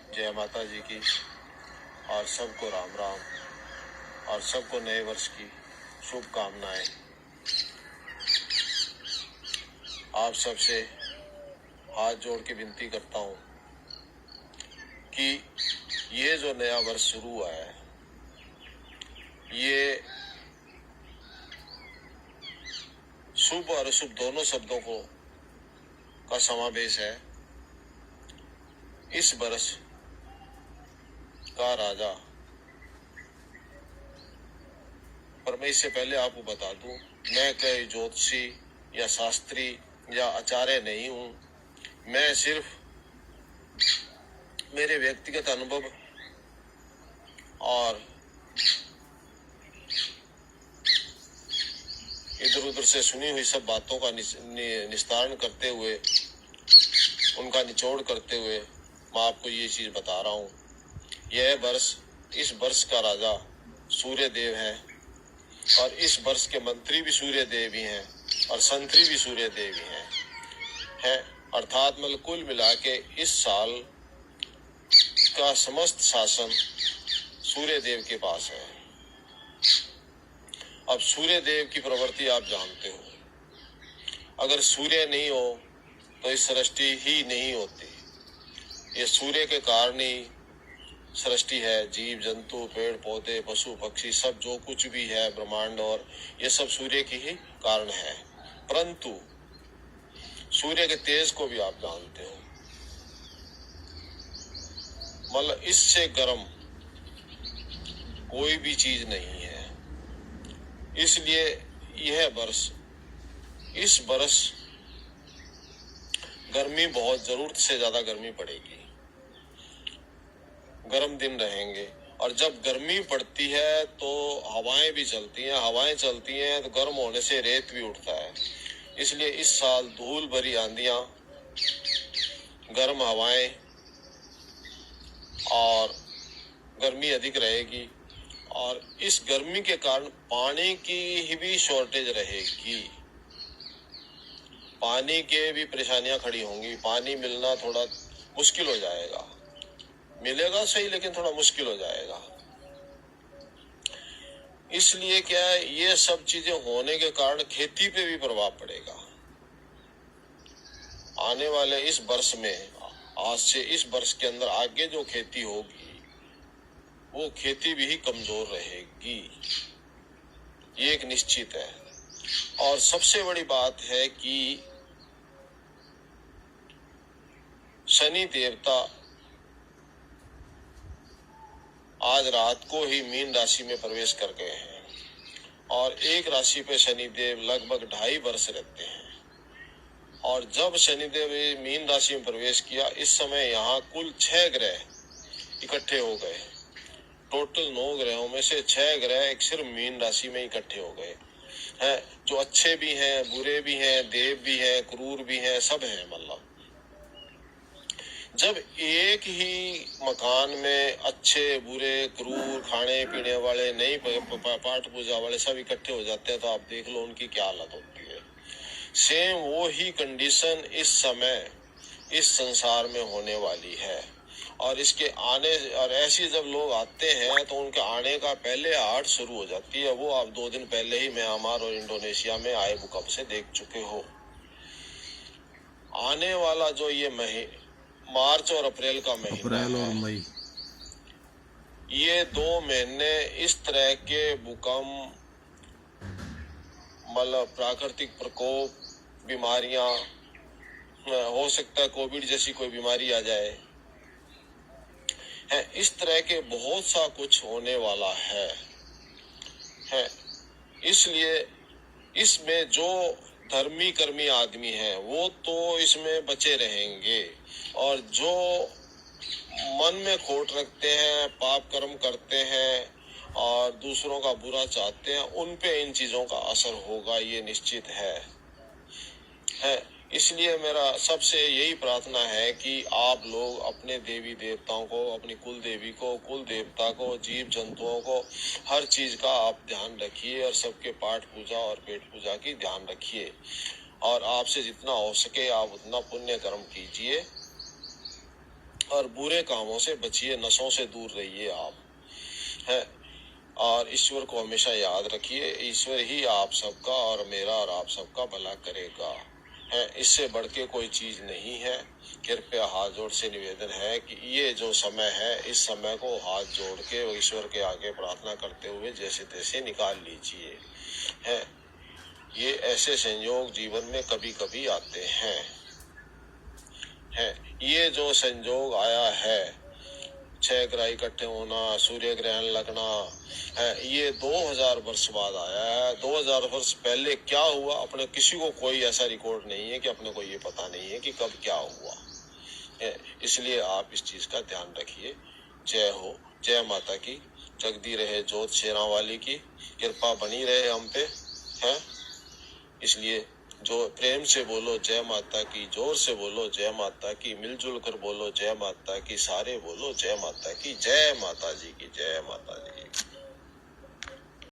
जय माता जी की। और सबको राम राम और सबको नए वर्ष की शुभकामनाएं। आप सबसे हाथ जोड़ के विनती करता हूं कि ये जो नया वर्ष शुरू हुआ है, ये शुभ और अशुभ दोनों शब्दों का समावेश है। इस वर्ष का राजा, पर मैं इससे पहले आपको बता दूं, मैं कोई ज्योतिषी या शास्त्री या आचार्य नहीं हूं। मैं सिर्फ मेरे व्यक्तिगत अनुभव और इधर उधर से सुनी हुई सब बातों का निस्तारण करते हुए, उनका निचोड़ करते हुए मैं आपको ये चीज बता रहा हूँ। यह वर्ष, इस वर्ष का राजा सूर्य देव है और इस वर्ष के मंत्री भी सूर्य देव ही हैं और संतरी भी सूर्य देव ही हैं। अर्थात मतलब कुल मिला के इस साल का समस्त शासन सूर्य देव के पास है। अब सूर्य देव की प्रवृत्ति आप जानते हो, अगर सूर्य नहीं हो तो इस सृष्टि ही नहीं होती। ये सूर्य के कारण ही सृष्टि है। जीव जंतु, पेड़ पौधे, पशु पक्षी, सब जो कुछ भी है ब्रह्मांड, और ये सब सूर्य की ही कारण है। परंतु सूर्य के तेज को भी आप जानते हो, मतलब इससे गर्म कोई भी चीज नहीं है। इसलिए यह वर्ष, इस वर्ष गर्मी बहुत, जरूरत से ज्यादा गर्मी पड़ेगी, गर्म दिन रहेंगे। और जब गर्मी पड़ती है तो हवाएं भी चलती हैं, हवाएं चलती हैं तो गर्म होने से रेत भी उठता है। इसलिए इस साल धूल भरी आंधियां, गर्म हवाएं और गर्मी अधिक रहेगी। और इस गर्मी के कारण पानी की भी शॉर्टेज रहेगी, पानी के भी परेशानियां खड़ी होंगी। पानी मिलना थोड़ा मुश्किल हो जाएगा, मिलेगा सही लेकिन थोड़ा मुश्किल हो जाएगा। इसलिए क्या है, ये सब चीजें होने के कारण खेती पे भी प्रभाव पड़ेगा। आने वाले इस वर्ष में, आज से इस वर्ष के अंदर आगे जो खेती होगी वो खेती भी ही कमजोर रहेगी, ये एक निश्चित है। और सबसे बड़ी बात है कि शनि देवता आज रात को ही मीन राशि में प्रवेश कर गए हैं और एक राशि पे शनिदेव लगभग 2.5 वर्ष रहते हैं। और जब शनिदेव मीन राशि में प्रवेश किया, इस समय यहाँ कुल 6 ग्रह इकट्ठे हो गए। टोटल 9 ग्रहों में से 6 ग्रह एक सिर्फ मीन राशि में इकट्ठे हो गए हैं, जो अच्छे भी हैं, बुरे भी हैं, देव भी हैं, क्रूर भी हैं, सब हैं। मतलब जब एक ही मकान में अच्छे, बुरे, क्रूर, खाने पीने वाले, नहीं पाठ पूजा वाले सब इकट्ठे हो जाते हैं तो आप देख लो उनकी क्या हालत होती है। सेम वो ही कंडीशन इस समय इस संसार में होने वाली है। और इसके आने, और ऐसे जब लोग आते हैं तो उनके आने का पहले आहट शुरू हो जाती है। वो आप 2 दिन पहले ही म्यांमार और इंडोनेशिया में आए भूकंप से देख चुके हो। आने वाला जो ये मार्च और अप्रैल का महीना, अप्रैल और मई, ये 2 महीने इस तरह के भूकंप, मतलब प्राकृतिक प्रकोप, बीमारियां, हो सकता है कोविड जैसी कोई बीमारी आ जाए, है इस तरह के बहुत सा कुछ होने वाला है। इसलिए इसमें जो धर्मी कर्मी आदमी हैं वो तो इसमें बचे रहेंगे, और जो मन में खोट रखते हैं, पाप कर्म करते हैं और दूसरों का बुरा चाहते हैं, उन पे इन चीजों का असर होगा, ये निश्चित है। इसलिए मेरा सबसे यही प्रार्थना है कि आप लोग अपने देवी देवताओं को, अपनी कुल देवी को, कुल देवता को, जीव जंतुओं को, हर चीज का आप ध्यान रखिए और सबके पाठ पूजा और पेट पूजा की ध्यान रखिए। और आपसे जितना हो सके आप उतना पुण्य कर्म कीजिए। और बुरे कामों से बचिए, नशों से दूर रहिए आप, है। और ईश्वर को हमेशा याद रखिए, ईश्वर ही आप सबका और मेरा और आप सबका भला करेगा, है। इससे बढ़ के कोई चीज नहीं है। कृपया हाथ जोड़ से निवेदन है कि ये जो समय है, इस समय को हाथ जोड़ के ईश्वर के आगे प्रार्थना करते हुए जैसे तैसे निकाल लीजिए, है। ये ऐसे संयोग जीवन में कभी कभी आते हैं, है। ये जो संयोग आया है, 6 ग्रह इकट्ठे होना, सूर्य ग्रहण लगना, है, ये 2000 वर्ष बाद आया है। 2000 वर्ष पहले क्या हुआ, अपने किसी को कोई ऐसा रिकॉर्ड नहीं है कि अपने को ये पता नहीं है कि कब क्या हुआ, है। इसलिए आप इस चीज का ध्यान रखिए। जय हो, जय माता की, जगदी रहे जोत शेरा वाली की, कृपा बनी रहे हम पे, है। इसलिए जो प्रेम से बोलो जय माता की, जोर से बोलो जय माता की, मिलजुल कर बोलो जय माता की, सारे बोलो जय माता की, जय माता जी की, जय माता जी।